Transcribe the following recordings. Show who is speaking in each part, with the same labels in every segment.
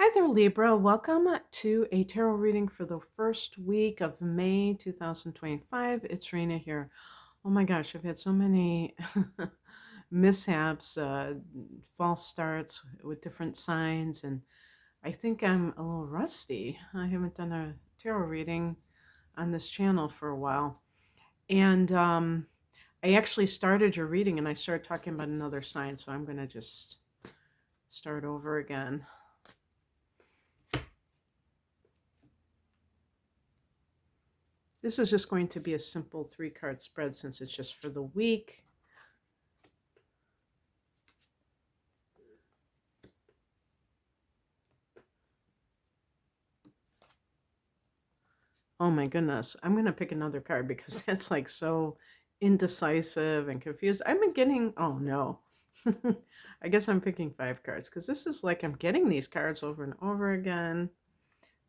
Speaker 1: Hi there, Libra. Welcome to a tarot reading for the first week of May 2025. It's Rena here. Oh my gosh, I've had so many mishaps, false starts with different signs, and I think I'm a little rusty. I haven't done a tarot reading on this channel for a while. And I actually started your reading and I started talking about another sign, so I'm going to just start over again. This is just going to be a simple 3-card spread since it's just for the week. Oh my goodness. I'm going to pick another card because that's like so indecisive and confused. I've been getting, oh no. I guess I'm picking 5 cards because this is like I'm getting these cards over and over again.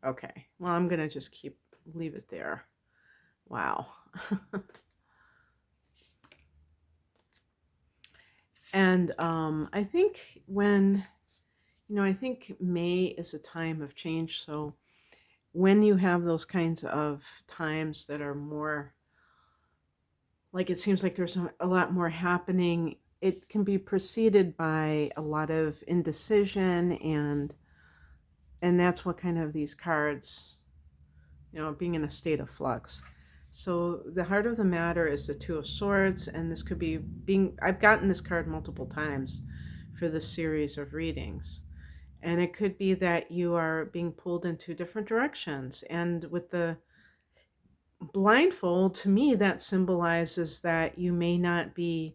Speaker 1: Okay. Well, I'm going to just leave it there. Wow. And I think I think May is a time of change. So when you have those kinds of times that are more like it seems like there's a lot more happening, it can be preceded by a lot of indecision, and that's what kind of these cards, being in a state of flux. So the heart of the matter is the Two of Swords, and this could be I've gotten this card multiple times for this series of readings. And it could be that you are being pulled into different directions. And with the blindfold, to me, that symbolizes that you may not be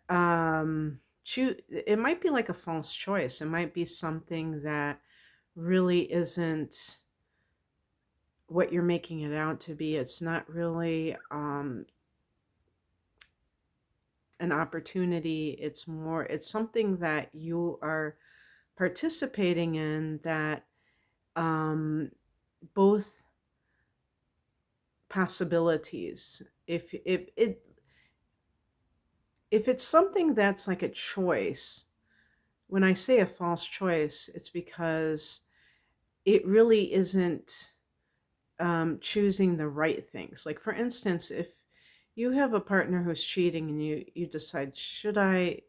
Speaker 1: it might be like a false choice. It might be something that really isn't what you're making it out to be. It's not really an opportunity. It's something that you are participating in that both possibilities. If it's something that's like a choice, when I say a false choice, it's because it really isn't choosing the right things. Like, for instance, if you have a partner who's cheating and you decide, should I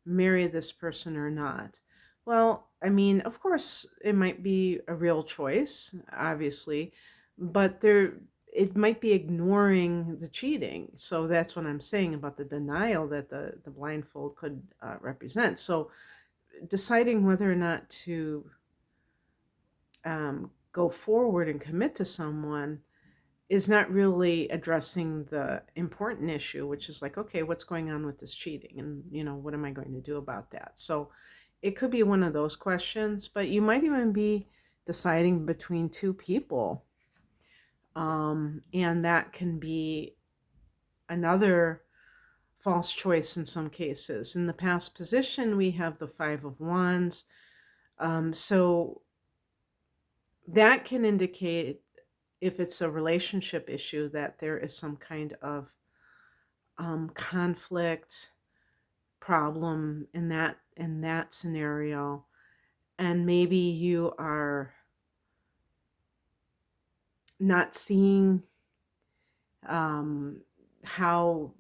Speaker 1: marry this person or not? Well, I mean, of course, it might be a real choice, obviously, but it might be ignoring the cheating. So that's what I'm saying about the denial that the blindfold could represent. So deciding whether or not to go forward and commit to someone is not really addressing the important issue, which is like, okay, what's going on with this cheating? And, what am I going to do about that? So it could be one of those questions, but you might even be deciding between two people. And that can be another false choice in some cases. In the past position, we have the Five of Wands. So that can indicate, if it's a relationship issue, that there is some kind of conflict problem in that scenario, and maybe you are not seeing um, how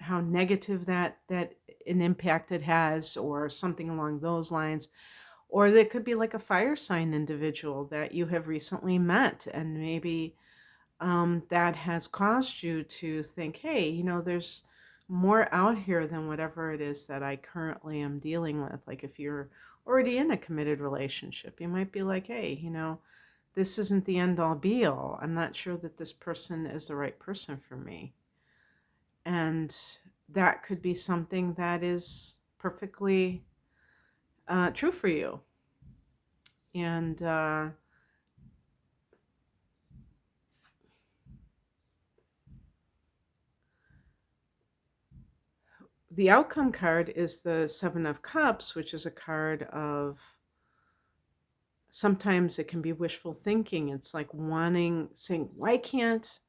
Speaker 1: negative that an impact it has, or something along those lines. Or there could be like a fire sign individual that you have recently met, and maybe that has caused you to think, hey, there's more out here than whatever it is that I currently am dealing with. Like, if you're already in a committed relationship, you might be like, hey, this isn't the end all be all. I'm not sure that this person is the right person for me. And that could be something that is perfectly true for you. And the outcome card is the Seven of Cups, which is a card of, sometimes it can be wishful thinking. It's like saying, why can't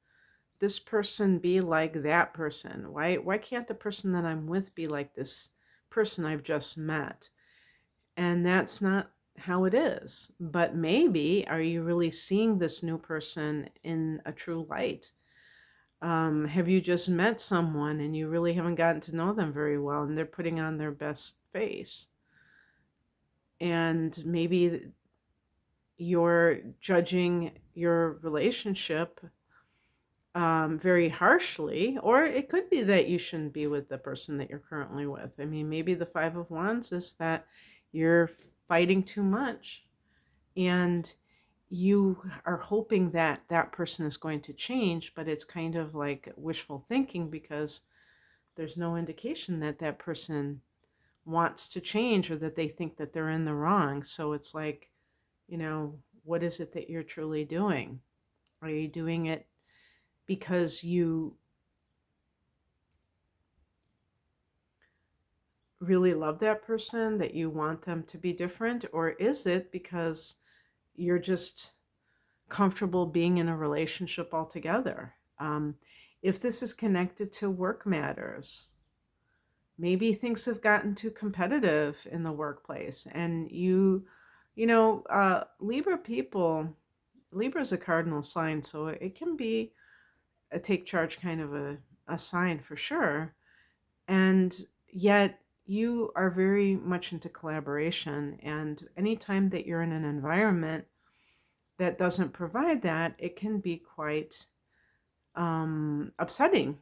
Speaker 1: this person be like that person? Why can't the person that I'm with be like this person I've just met? And that's not how it is. But maybe are you really seeing this new person in a true light? Have you just met someone and you really haven't gotten to know them very well and they're putting on their best face? And maybe you're judging your relationship very harshly, or it could be that you shouldn't be with the person that you're currently with. I mean, maybe the Five of Wands is that you're fighting too much and you are hoping that that person is going to change, but it's kind of like wishful thinking because there's no indication that that person wants to change or that they think that they're in the wrong. So it's like, what is it that you're truly doing? Are you doing it because you really love that person, that you want them to be different? Or is it because you're just comfortable being in a relationship altogether? If this is connected to work matters, maybe things have gotten too competitive in the workplace and Libra people, Libra is a cardinal sign, so it can be a take charge kind of a sign for sure. And yet you are very much into collaboration. And anytime that you're in an environment that doesn't provide that, it can be quite upsetting.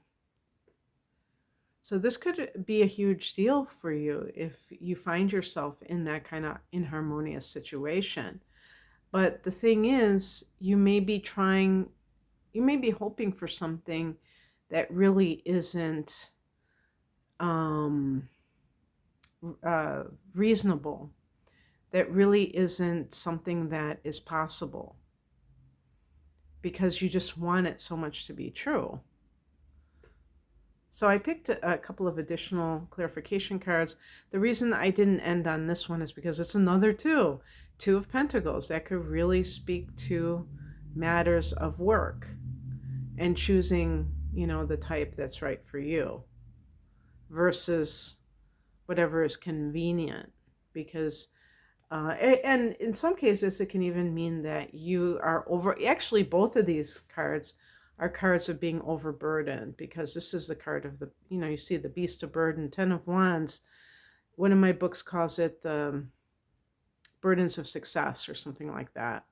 Speaker 1: So this could be a huge deal for you if you find yourself in that kind of inharmonious situation. But the thing is, you may be hoping for something that really isn't um, reasonable, that really isn't something that is possible because you just want it so much to be true. So I picked a couple of additional clarification cards. The reason I didn't end on this one is because it's another Two of Pentacles. That could really speak to matters of work and choosing, the type that's right for you versus whatever is convenient. Because, and in some cases, it can even mean that you are actually, both of these cards are cards of being overburdened, because this is the card of you see the beast of burden, 10 of Wands. One of my books calls it the burdens of success or something like that.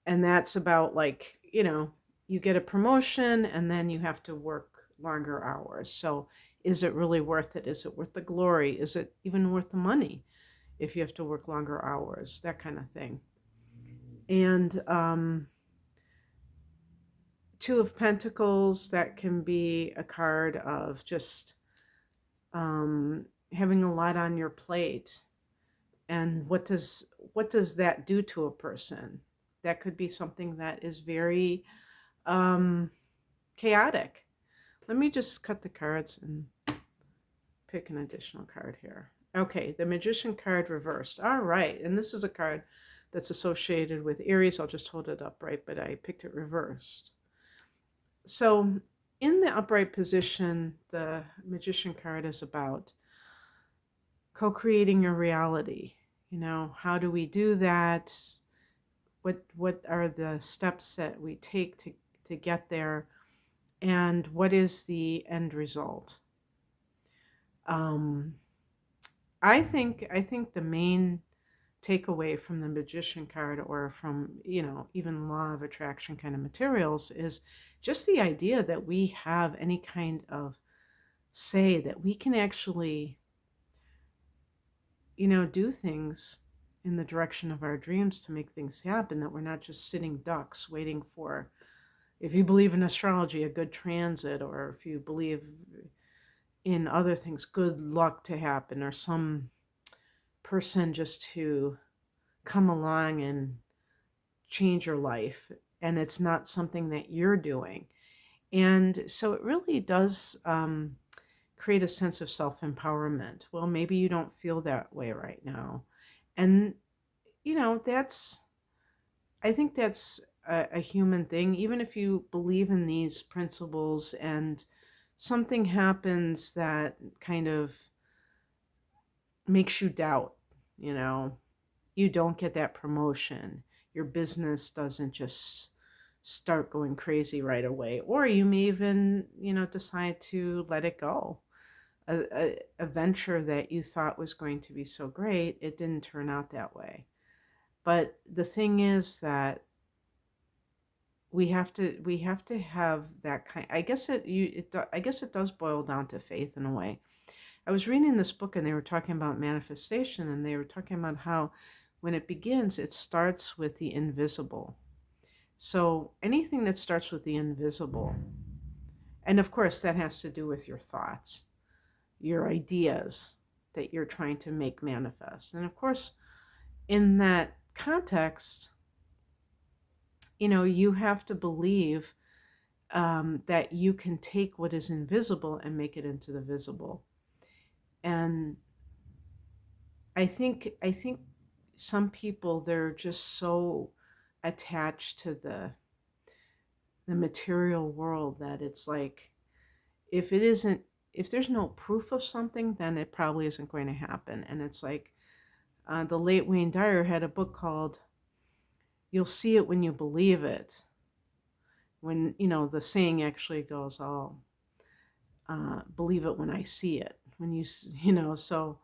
Speaker 1: And that's about like, you get a promotion and then you have to work longer hours. So is it really worth it? Is it worth the glory? Is it even worth the money if you have to work longer hours? That kind of thing. And Two of Pentacles, that can be a card of just having a lot on your plate. And what does that do to a person? That could be something that is very chaotic. Let me just cut the cards and pick an additional card here. Okay, the Magician card reversed. All right, and this is a card that's associated with Aries. I'll just hold it upright, but I picked it reversed. So in the upright position, the Magician card is about co-creating your reality. How do we do that? What are the steps that we take to get there? And what is the end result? I think the main takeaway from the Magician card, or from even law of attraction kind of materials, is just the idea that we have any kind of say, that we can actually do things in the direction of our dreams to make things happen, that we're not just sitting ducks waiting for, if you believe in astrology, a good transit, or if you believe in other things, good luck to happen, or some person just to come along and change your life, and it's not something that you're doing. And so it really does create a sense of self-empowerment. Well, maybe you don't feel that way right now. And, I think that's a human thing. Even if you believe in these principles and something happens that kind of makes you doubt, you know, you don't get that promotion. Your business doesn't just start going crazy right away. Or you may even, decide to let it go. A venture that you thought was going to be so great, it didn't turn out that way. But the thing is that we have to have that kind. I guess it does boil down to faith in a way. I was reading this book and they were talking about manifestation, and they were talking about how when it begins, it starts with the invisible. So anything that starts with the invisible, and of course that has to do with your thoughts, your ideas that you're trying to make manifest. And of course, in that context, you have to believe that you can take what is invisible and make it into the visible. And I think some people, they're just so attached to the material world that it's like, if it isn't if there's no proof of something, then it probably isn't going to happen. And it's like, the late Wayne Dyer had a book called "You'll See It When You Believe It." When the saying actually goes, "Oh, believe it when I see it." When so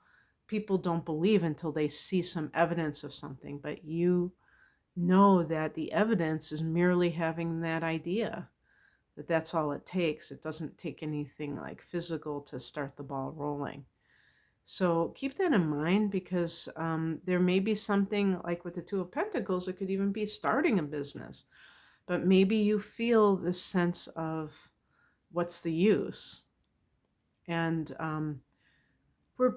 Speaker 1: people don't believe until they see some evidence of something, but you know that the evidence is merely having that idea, that's all it takes. It doesn't take anything like physical to start the ball rolling. So keep that in mind, because there may be something like with the Two of Pentacles, it could even be starting a business, but maybe you feel this sense of what's the use. And we're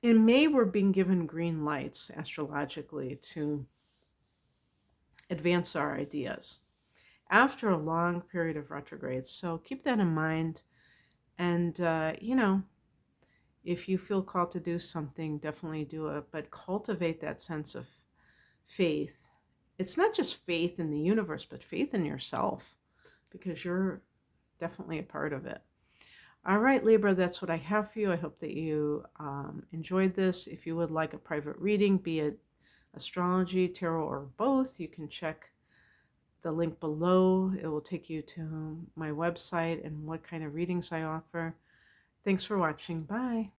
Speaker 1: in May, we're being given green lights astrologically to advance our ideas after a long period of retrogrades. So keep that in mind. And, if you feel called to do something, definitely do it, but cultivate that sense of faith. It's not just faith in the universe, but faith in yourself, because you're definitely a part of it. All right, Libra, that's what I have for you. I hope that you enjoyed this. If you would like a private reading, be it astrology, tarot, or both, you can check the link below. It will take you to my website and what kind of readings I offer. Thanks for watching. Bye.